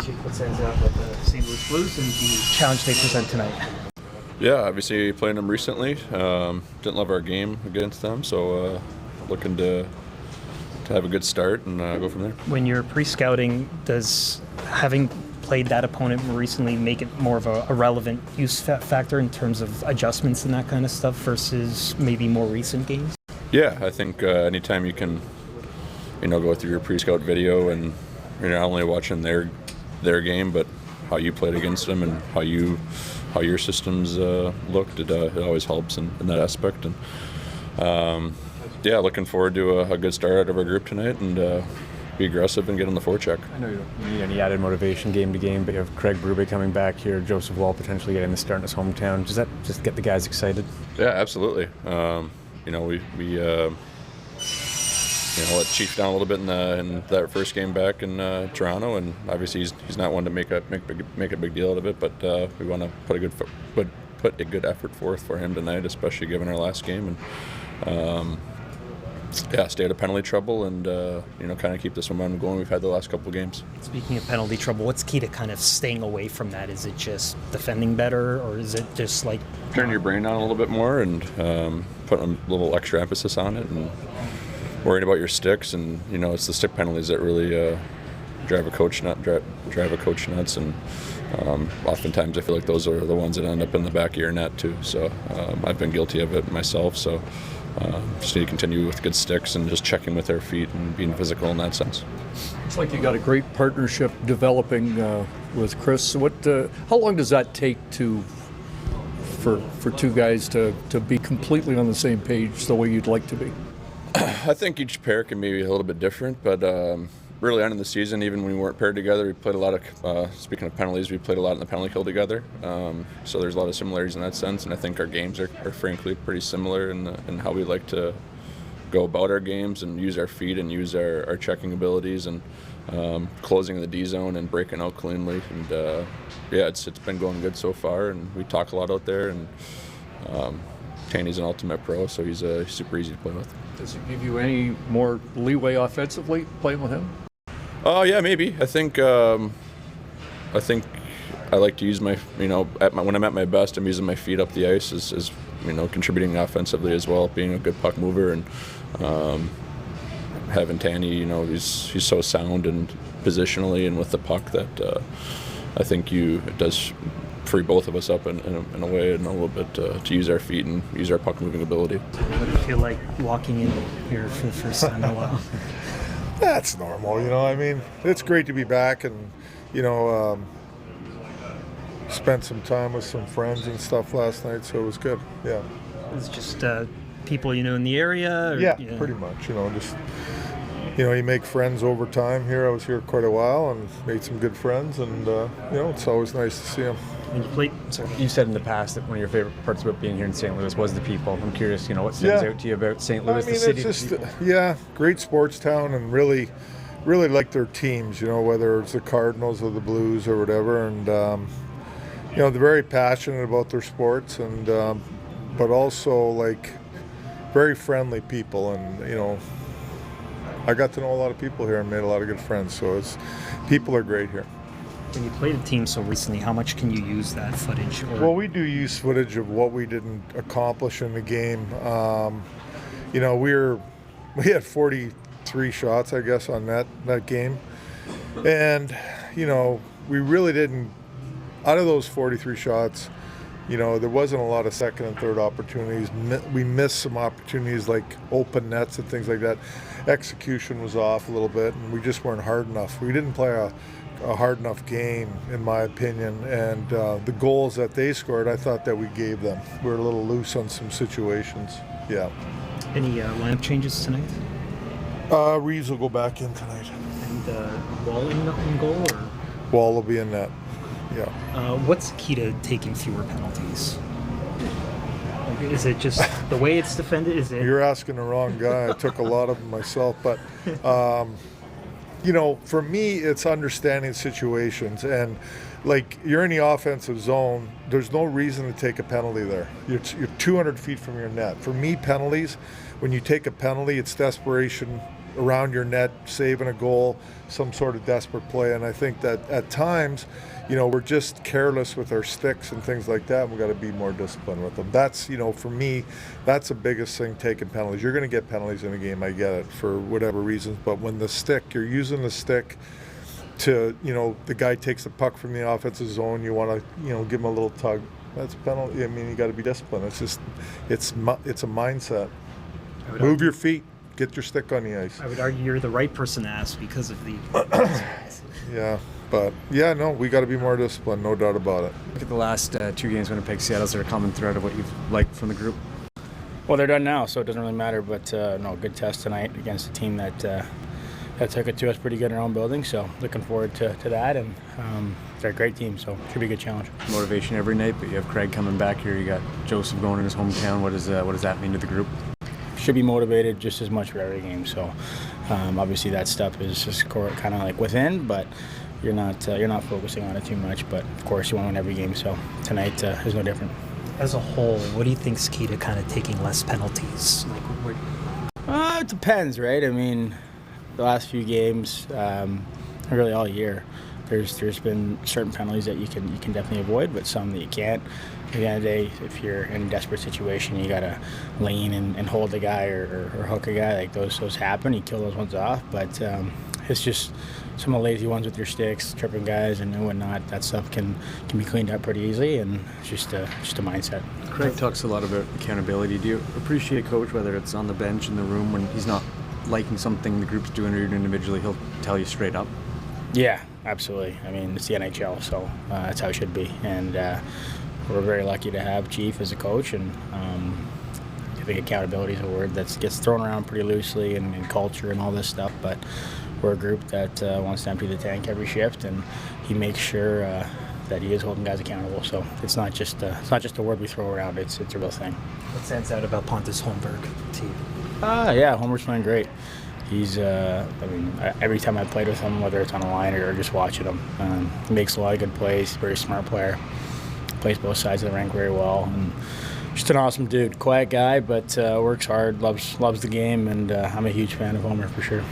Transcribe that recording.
Chief, what stands out about the St. Louis Blues and the challenge they present tonight? Yeah, obviously playing them recently. Didn't love our game against them, so looking to have a good start and go from there. When you're pre-scouting, does having played that opponent more recently make it more of a relevant use factor in terms of adjustments and that kind of stuff versus maybe more recent games? Yeah, I think anytime you can, go through your pre-scout video and you're not only watching their game, but how you played against them and how your systems looked, it always helps in that aspect. And looking forward to a good start out of our group tonight and be aggressive and get on the forecheck. I know you don't need any added motivation game to game, but you have Craig Berube coming back here, Joseph Wall potentially getting the start in his hometown. Does that just get the guys excited? Yeah, absolutely. We let Chief down a little bit in that first game back in Toronto, and obviously he's not one to make a big deal out of it, but we want to put a good effort forth for him tonight, especially given our last game, and stay out of penalty trouble and kind of keep this momentum going we've had the last couple of games. Speaking of penalty trouble, what's key to kind of staying away from that? Is it just defending better, or is it just like turn your brain on a little bit more and put a little extra emphasis on it and worrying about your sticks? And it's the stick penalties that really drive a coach nuts, and oftentimes I feel like those are the ones that end up in the back of your net too. So I've been guilty of it myself. So just need to continue with good sticks and just checking with our feet and being physical in that sense. It's like you got a great partnership developing with Chris. So how long does that take for two guys to be completely on the same page the way you'd like to be? I think each pair can be a little bit different, but early on in the season, even when we weren't paired together, we played a lot of, speaking of penalties, we played a lot in the penalty kill together. So there's a lot of similarities in that sense, and I think our games are frankly pretty similar in how we like to go about our games and use our feet and use our checking abilities and closing the D zone and breaking out cleanly. And it's been going good so far, and we talk a lot out there, and Tanny's an ultimate pro, so he's super easy to play with. Does it give you any more leeway offensively playing with him? Oh yeah, maybe. I think I like to use my when I'm at my best, I'm using my feet up the ice as contributing offensively as well, being a good puck mover, and having Tanny, he's so sound and positionally and with the puck that I think it does free both of us up in a way and a little bit to use our feet and use our puck moving ability. What do you feel like walking in here for the first time in a while? That's normal, I mean, it's great to be back and, spent some time with some friends and stuff last night, so it was good, yeah. It's just people in the area? Or, yeah, pretty much, just, you make friends over time here. I was here quite a while and made some good friends, and, it's always nice to see them. You said in the past that one of your favorite parts about being here in St. Louis was the people. I'm curious, what stands out to you about St. Louis, the city? It's just, great sports town, and really like their teams, whether it's the Cardinals or the Blues or whatever. And, they're very passionate about their sports, and but also, very friendly people. And, I got to know a lot of people here and made a lot of good friends. So people are great here. When you played a team so recently, how much can you use that footage? Well, we do use footage of what we didn't accomplish in the game. We had 43 shots, I guess, on that game. And, we really didn't, out of those 43 shots, there wasn't a lot of second and third opportunities. We missed some opportunities like open nets and things like that. Execution was off a little bit, and we just weren't hard enough. We didn't play a hard enough game, in my opinion, and the goals that they scored, I thought that we gave them. We were a little loose on some situations. Yeah. Any lineup changes tonight? Reeves will go back in tonight. And Wall in goal, or? Wall will be in net. Yeah. What's the key to taking fewer penalties? Is it just the way it's defended? Is it? You're asking the wrong guy. I took a lot of them myself, but. For me, it's understanding situations, and you're in the offensive zone, there's no reason to take a penalty there. You're 200 feet from your net. For me, penalties, when you take a penalty, it's desperation around your net, saving a goal, some sort of desperate play. And I think that at times, we're just careless with our sticks and things like that. We've got to be more disciplined with them. That's, for me, that's the biggest thing, taking penalties. You're going to get penalties in a game, I get it, for whatever reasons. But when you're using the stick to, the guy takes the puck from the offensive zone, you want to, give him a little tug. That's a penalty. I mean, you got to be disciplined. It's just, it's a mindset. Move your feet. Get your stick on the ice. I would argue you're the right person to ask because of the. Yeah, but we got to be more disciplined, no doubt about it. Look at the last 2 games, Winnipeg, Seattle. Is there a common thread of what you've liked from the group? Well, they're done now, so it doesn't really matter. But no, good test tonight against a team that took it to us pretty good in our own building. So looking forward to that, and they're a great team, so it should be a good challenge. Motivation every night, but you have Craig coming back here. You got Joseph going in his hometown. What does that mean to the group? Should be motivated just as much for every game. So obviously that stuff is just kind of like within, but you're not focusing on it too much. But of course you want to win every game. So tonight is no different. As a whole, what do you think's key to kind of taking less penalties? It depends, right? I mean, the last few games, really all year, there's been certain penalties that you can definitely avoid, but some that you can't. At the end of the day, if you're in a desperate situation, you gotta lean and hold the guy or hook a guy. Like those happen. You kill those ones off, but it's just some of the lazy ones with your sticks, tripping guys and whatnot. That stuff can be cleaned up pretty easily, and it's just a mindset. Craig talks a lot about accountability. Do you appreciate Coach, whether it's on the bench, in the room, when he's not liking something the group's doing or even individually, he'll tell you straight up? Yeah, absolutely. I mean, it's the NHL, so that's how it should be. And we're very lucky to have Chief as a coach, and I think accountability is a word that gets thrown around pretty loosely in culture and all this stuff, but we're a group that wants to empty the tank every shift, and he makes sure that he is holding guys accountable. So it's not just a word we throw around. It's a real thing. What stands out about Pontus Holmberg to you? Yeah, Homer's playing great. He's, every time I played with him, whether it's on a line or just watching him, he makes a lot of good plays. Very smart player. Plays both sides of the rink very well, and just an awesome dude. Quiet guy, but works hard, loves the game, and I'm a huge fan of Homer for sure.